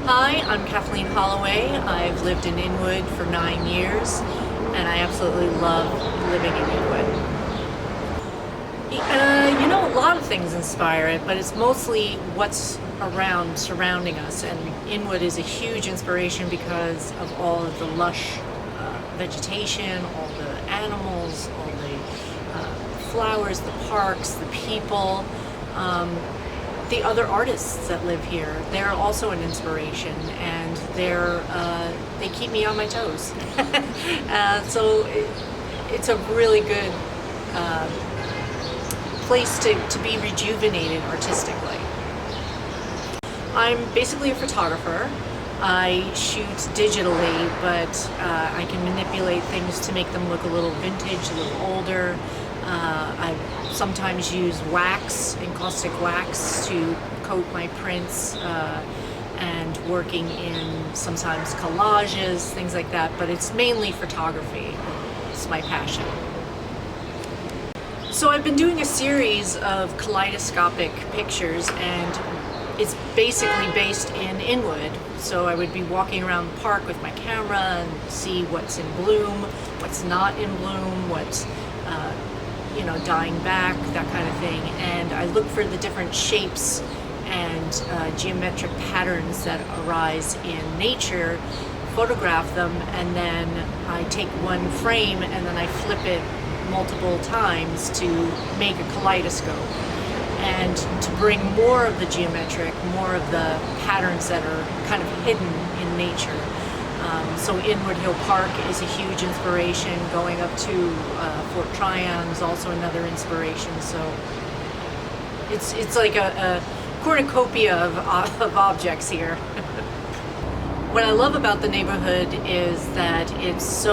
Hi, I'm Kathleen Holloway. I've lived in Inwood for 9 years, and I absolutely love living in Inwood. A lot of things inspire it, but it's mostly what's around, surrounding us. And Inwood is a huge inspiration because of all of the lush vegetation, all the animals, all the flowers, the parks, the people. The other artists that live here, they're also an inspiration, and they keep me on my toes. So it's a really good place to be rejuvenated artistically. I'm basically a photographer. I shoot digitally, but I can manipulate things to make them look a little vintage, a little older. I sometimes use wax, encaustic wax, to coat my prints, and working in sometimes collages, things like that, but it's mainly photography. It's my passion. So I've been doing a series of kaleidoscopic pictures, and it's basically based in Inwood. So I would be walking around the park with my camera and see what's in bloom, what's not in bloom, what's dying back, that kind of thing. And I look for the different shapes and geometric patterns that arise in nature, photograph them, and then I take one frame and then I flip it multiple times to make a kaleidoscope, and to bring more of the geometric, more of the patterns that are kind of hidden in nature. So Inwood Hill Park is a huge inspiration. Going up to Fort Tryon is also another inspiration. So it's like a cornucopia of objects here. What I love about the neighborhood is that it's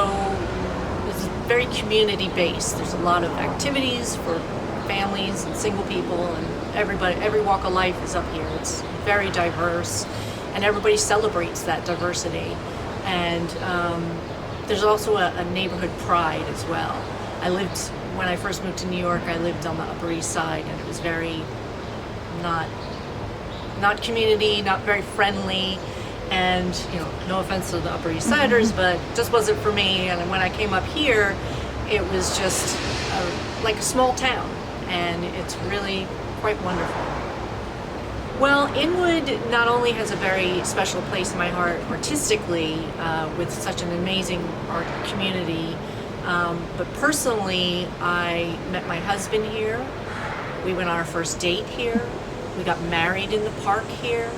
very community based. There's a lot of activities for families and single people, and everybody, every walk of life is up here. It's very diverse, and everybody celebrates that diversity. And there's also a neighborhood pride as well. When I first moved to New York, I lived on the Upper East Side, and it was very not community, not very friendly. And no offense to the Upper East Siders, but it just wasn't for me. And when I came up here, it was just like a small town, and it's really quite wonderful. Well, Inwood not only has a very special place in my heart artistically, with such an amazing art community, but personally, I met my husband here. We went on our first date here. We got married in the park here,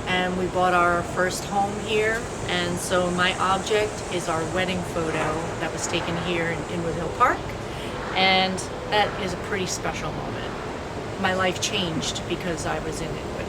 and we bought our first home here. And so my object is our wedding photo that was taken here in Inwood Hill Park, and that is a pretty special moment. My life changed because I was in Inwood.